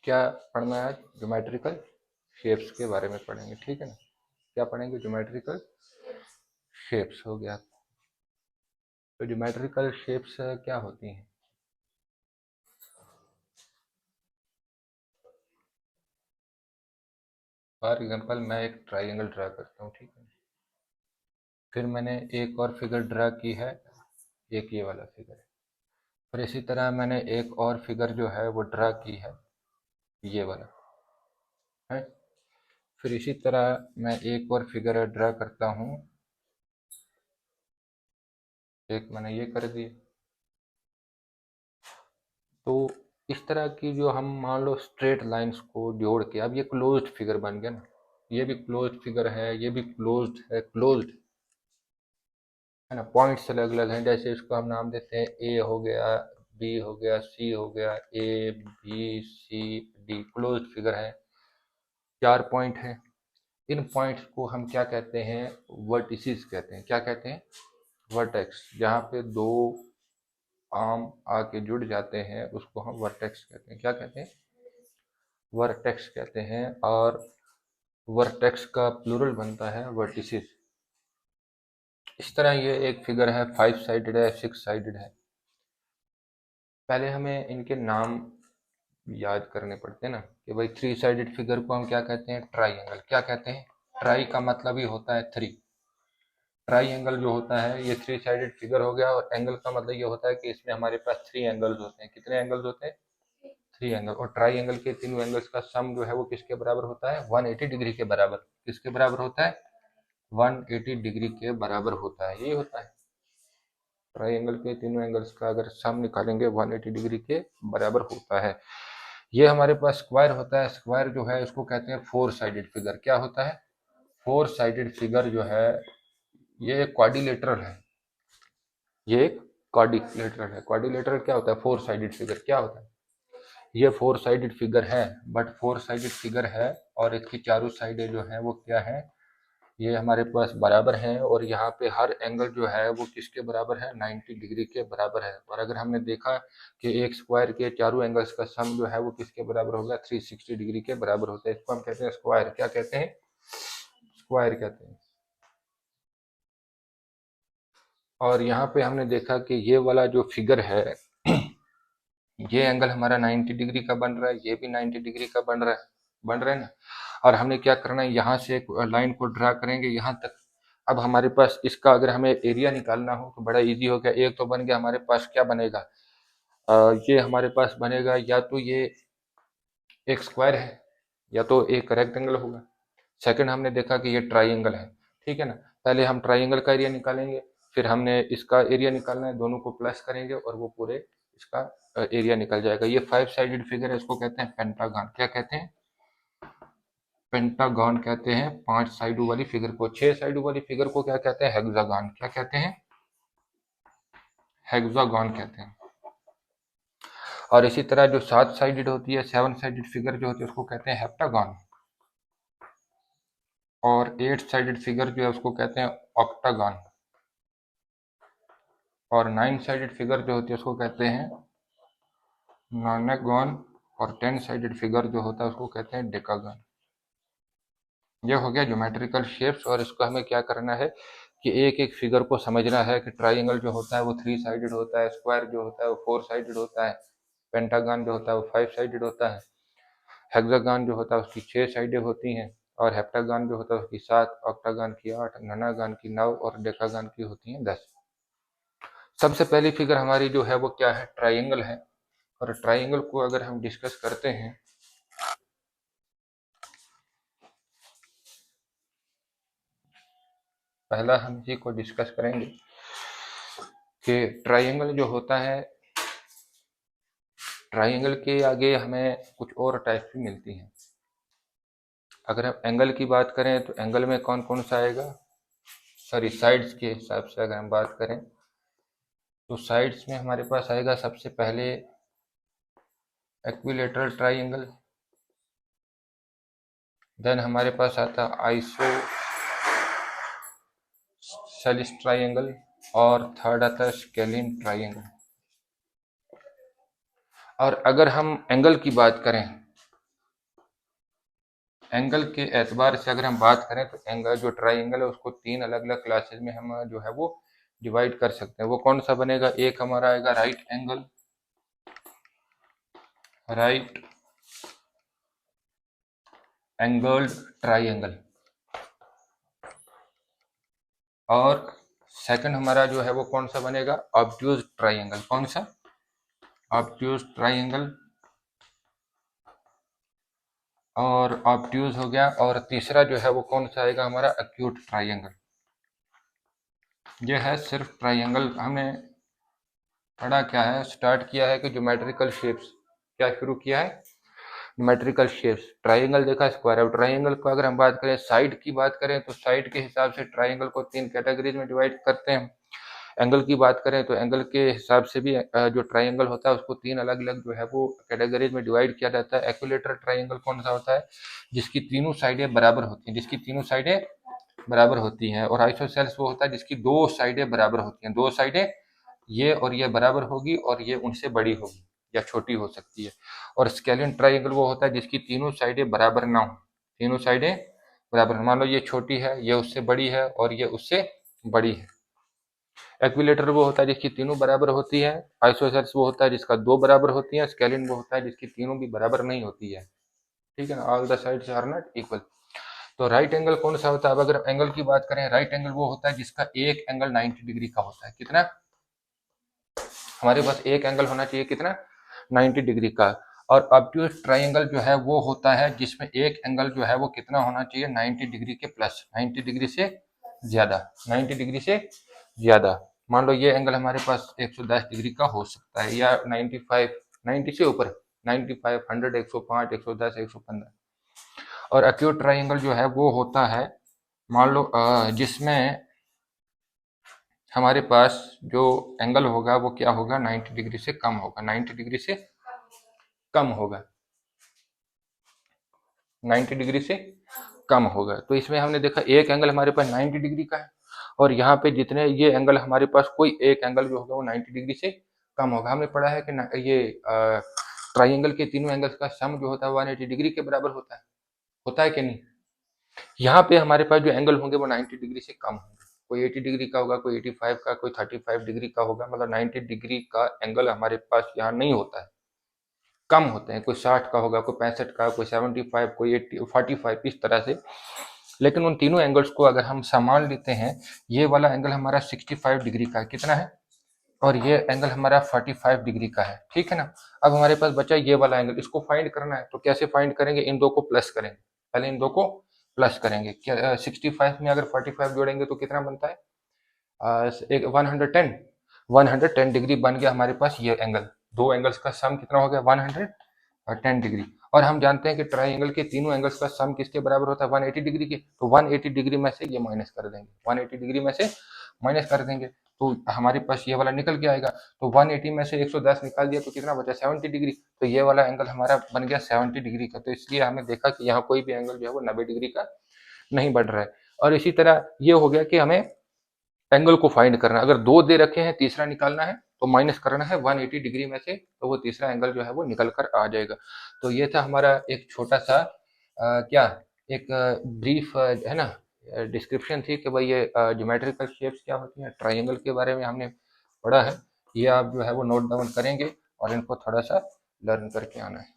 क्या पढ़ना है आज? ज्योमेट्रिकल शेप्स के बारे में पढ़ेंगे, ठीक है ना। क्या पढ़ेंगे? ज्योमेट्रिकल शेप्स हो गया। तो ज्योमेट्रिकल शेप्स क्या होती हैं? फॉर एग्जांपल मैं एक ट्राइंगल ड्रा करता हूँ, ठीक है। फिर मैंने एक और फिगर ड्रा की है, एक ये वाला फिगर है। और इसी तरह मैंने एक और फिगर जो है वो ड्रा की है, ये वाला है। फिर इसी तरह मैं एक और फिगर ड्रा करता हूँ, एक मैंने ये कर दिया। तो इस तरह की जो हम मान लो स्ट्रेट लाइंस को जोड़ के, अब ये क्लोज्ड फिगर बन गया ना, ये भी क्लोज्ड फिगर है, ये भी क्लोज्ड है, क्लोज्ड है ना। पॉइंट्स अलग अलग हैं, जैसे इसको हम नाम देते हैं ए हो गया, बी हो गया, सी हो गया, A B C D, closed figure है। 4 पॉइंट है। इन पॉइंट्स को हम क्या कहते हैं? वर्टिसेस कहते हैं। क्या कहते हैं? वर्टेक्स। जहाँ पे दो आर्म आके जुड़ जाते हैं उसको हम वर्टेक्स कहते हैं। क्या कहते हैं? वर्टेक्स कहते हैं। और वर्टेक्स का प्लूरल बनता है वर्टिसेस। इस तरह ये एक फिगर है, 5 साइडेड है, 6 साइडेड है। पहले हमें इनके नाम याद करने पड़ते हैं ना, कि भाई 3 साइडेड फिगर को हम क्या कहते हैं? ट्राइंगल। क्या कहते हैं? ट्राई का मतलब ही होता है 3। ट्राई एंगल जो होता है ये 3 साइडेड फिगर हो गया। और एंगल का मतलब ये होता है कि इसमें हमारे पास 3 एंगल्स होते हैं। कितने एंगल्स होते हैं? 3 एंगल। और ट्राई एंगल के तीनों एंगल्स का सम जो है वो किसके बराबर होता है? 180 डिग्री के बराबर। किसके बराबर होता है? 180 डिग्री के बराबर होता है। यही होता है, ट्राइंगल के तीनों एंगल्स का अगर सम निकालेंगे 180 डिग्री के बराबर होता है। ये हमारे पास स्क्वायर होता है। स्क्वायर जो है इसको कहते हैं 4 साइडेड फिगर। क्या होता है? 4 साइडेड फिगर जो है ये क्वाड्रिलेटरल है। ये एक क्वाड्रिलेटरल है। क्वाड्रिलेटरल क्या होता है? 4 साइडेड फिगर। क्या होता है? ये 4 साइडेड फिगर है, बट 4 साइडेड फिगर है और इसकी चारों साइडें जो है वो क्या है? ये हमारे पास बराबर है। और यहाँ पे हर एंगल जो है वो किसके बराबर है? 90 डिग्री के बराबर है। और अगर हमने देखा कि एक स्क्वायर के चारों एंगल्स का सम जो है वो किसके बराबर होगा? 360 डिग्री के बराबर होता है। इसको हम कहते हैं स्क्वायर। क्या कहते हैं? स्क्वायर कहते हैं। और यहाँ पे हमने देखा कि ये वाला जो फिगर है ये एंगल हमारा 90 डिग्री का बन रहा है, ये भी 90 डिग्री का बन रहा है ना। और हमने क्या करना है? यहाँ से एक लाइन को ड्रा करेंगे यहाँ तक। अब हमारे पास इसका अगर हमें एरिया निकालना हो तो बड़ा इजी हो गया। एक तो बन गया, हमारे पास क्या बनेगा? ये हमारे पास बनेगा या तो ये एक स्क्वायर है या तो एक रेक्टेंगल होगा। सेकंड हमने देखा कि ये ट्राइंगल है, ठीक है ना। पहले हम ट्राइंगल का एरिया निकालेंगे, फिर हमने इसका एरिया निकालना है, दोनों को प्लस करेंगे और वो पूरे इसका एरिया निकल जाएगा। ये 5 साइडेड फिगर है, इसको कहते हैं पेंटागन। क्या कहते हैं? पेंटागन कहते हैं 5 साइडों वाली फिगर को। 6 साइडों वाली फिगर को क्या कहते हैं? हेक्सागन। क्या कहते हैं? हेक्सागन कहते हैं। और इसी तरह जो 7 साइडेड होती है, 7 साइडेड फिगर जो होती है उसको कहते हैं हेप्टागन। और 8 साइडेड फिगर जो है उसको कहते हैं ऑक्टागन। और 9 साइडेड फिगर जो होती है उसको कहते हैं नॉनेगन। और 10 साइडेड फिगर जो होता है उसको कहते हैं डेकागन। ये हो गया ज्योमेट्रिकल शेप्स। और इसको हमें क्या करना है कि एक एक फिगर को समझना है कि ट्राइंगल जो होता है वो 3 साइडेड होता है, स्क्वायर जो होता है वो 4 साइडेड होता है, पेंटागन जो होता है वो 5 साइडेड होता है, हेक्सागन जो होता है उसकी 6 साइडें होती हैं, और हेप्टागन जो होता है उसकी 7, ऑक्टागन की 8, नोनागन की 9 और डेकागन की होती हैं 10। सबसे पहली फिगर हमारी जो है वो क्या है? ट्राइंगल है। और ट्राइंगल को अगर हम डिस्कस करते हैं, पहला हम इसी को डिस्कस करेंगे कि ट्राइंगल जो होता है, ट्राइंगल के आगे हमें कुछ और टाइप की मिलती हैं। अगर हम एंगल की बात करें तो एंगल में कौन कौन सा आएगा? सॉरी, साइड्स के हिसाब से अगर हम बात करें तो साइड्स में हमारे पास आएगा सबसे पहले इक्विलैटरल ट्राइंगल। देन हमारे पास आता है आइसोसेलेस ट्राइंगल। और थर्ड आता है स्केलिन ट्राइंगल। और अगर हम एंगल की बात करें एंगल के एतबार से अगर हम बात करें तो एंगल जो ट्राइंगल है उसको 3 अलग अलग क्लासेज में हम जो है वो डिवाइड कर सकते हैं। वो कौन सा बनेगा? एक हमारा आएगा right angle, right angled triangle, और सेकंड हमारा जो है वो कौन सा बनेगा? Obtuse triangle. कौन सा? Obtuse triangle. और ऑब्ट्यूज हो गया, और तीसरा जो है वो कौन सा आएगा? हमारा एक्यूट ट्राइंगल। ये है सिर्फ ट्राइंगल। हमने पढ़ा क्या है? स्टार्ट किया है कि ज्योमेट्रिकल शेप्स, क्या शुरू किया है? Geometrical shapes. ट्राइंगल देखा, स्क्वायर। अब ट्राइंगल को अगर हम बात करें, साइड की बात करें तो साइड के हिसाब से ट्राइंगल को 3 कैटेगरीज में डिवाइड करते हैं। एंगल की बात करें तो एंगल के हिसाब से भी जो ट्राइंगल होता है उसको 3 अलग अलग जो है वो कैटेगरीज में डिवाइड किया जाता है। एक्विलेटरल ट्राइंगल कौन सा होता है? जिसकी तीनों साइडें बराबर होती हैं, जिसकी तीनों साइडें बराबर होती हैं। और आइसोसेल्स वो होता है जिसकी 2 साइडें बराबर होती हैं। 2 साइडें ये और ये बराबर होगी, और ये उनसे बड़ी होगी या छोटी हो सकती है। और स्केलियन ट्राइंगल वो होता है जिसकी तीनों साइडें बराबर ना हो। तीनों साइडें बराबर, मान लो ये छोटी है, ये उससे बड़ी है, और ये उससे बड़ी है। एक्विलेटर वो होता है जिसकी तीनों बराबर होती है। आइसोसेल्स वो होता है जिसका 2 बराबर होती है। स्केलियन वो होता है जिसकी तीनों भी बराबर नहीं होती है। ठीक है ना? All the sides are not equal. तो राइट एंगल कौन सा होता है? अब अगर एंगल की बात करें, राइट एंगल वो होता है जिसका एक एंगल 90 डिग्री का होता है। कितना? हमारे पास एक एंगल होना चाहिए कितना? 90 डिग्री का। और ऑब्ट्यूज ट्राइंगल जो है वो होता है जिसमें एक एंगल जो है वो कितना होना चाहिए? 90 डिग्री के प्लस, 90 डिग्री से ज्यादा, 90 डिग्री से ज्यादा। मान लो ये एंगल हमारे पास 110 डिग्री का हो सकता है, या 95, 90 से ऊपर, 95, 100, 105, 110, 115। और एक्यूट ट्राइंगल जो है वो होता है, मान लो जिसमें हमारे पास जो एंगल होगा वो क्या होगा? 90 डिग्री से कम होगा, 90 डिग्री से कम होगा, 90 डिग्री से कम होगा। तो इसमें हमने देखा एक एंगल हमारे पास 90 डिग्री का है, और यहाँ पे जितने ये एंगल हमारे पास, कोई एक एंगल जो होगा वो 90 डिग्री से कम होगा। हमने पढ़ा है कि ये ट्राइंगल के तीनों एंगल्स का सम जो होता है 180 डिग्री के बराबर होता है कि नहीं? यहाँ पे हमारे पास जो एंगल होंगे वो 90 डिग्री से कम होंगे। कोई 80 डिग्री का होगा, कोई 85 का, कोई 35 डिग्री का होगा। मतलब 90 डिग्री का एंगल हमारे पास यहाँ नहीं होता है, कम होते हैं। कोई 60 का होगा, कोई 65 का, कोई 75, कोई 80, 45, इस तरह से। लेकिन उन तीनों एंगल्स को अगर हम समान लेते हैं, ये वाला एंगल हमारा 65 डिग्री का है। कितना है? और ये एंगल हमारा 45 डिग्री का है। ठीक है ना? अब हमारे पास बचा ये वाला एंगल, इसको फाइंड करना है। तो कैसे फाइंड करेंगे? इन दो को प्लस करेंगे। पहले इन दो को प्लस करेंगे। क्या 65 में अगर 45 जोड़ेंगे तो कितना बनता है? एक 110, 110 डिग्री बन गया हमारे पास ये एंगल। दो एंगल्स का सम कितना हो गया? 110 डिग्री। और हम जानते हैं कि ट्राइंगल के तीनों एंगल्स का सम किसके बराबर होता है? 180 डिग्री के। तो 180 डिग्री में से ये माइनस कर देंगे, 180 डिग्री में से माइनस कर देंगे, तो हमारे पास ये वाला निकल के आएगा। तो 180 में से 110 निकाल दिया तो कितना बचा? 70 डिग्री। तो ये वाला एंगल हमारा बन गया 70 डिग्री का। तो इसलिए हमें देखा कि यहाँ कोई भी एंगल जो है वो 90 डिग्री का नहीं बढ़ रहा है। और इसी तरह ये हो गया कि हमें एंगल को फाइंड करना है। अगर दो दे रखे हैं, तीसरा निकालना है, तो माइनस करना है 180 डिग्री में से, तो वो तीसरा एंगल जो है वो निकल कर आ जाएगा। तो ये था हमारा एक छोटा सा क्या, एक ब्रीफ है ना, डिस्क्रिप्शन थी कि भाई ये ज्योमेट्रिकल शेप्स क्या होती हैं, ट्राइंगल के बारे में हमने पढ़ा है। ये आप जो है वो नोट डाउन करेंगे और इनको थोड़ा सा लर्न करके आना है।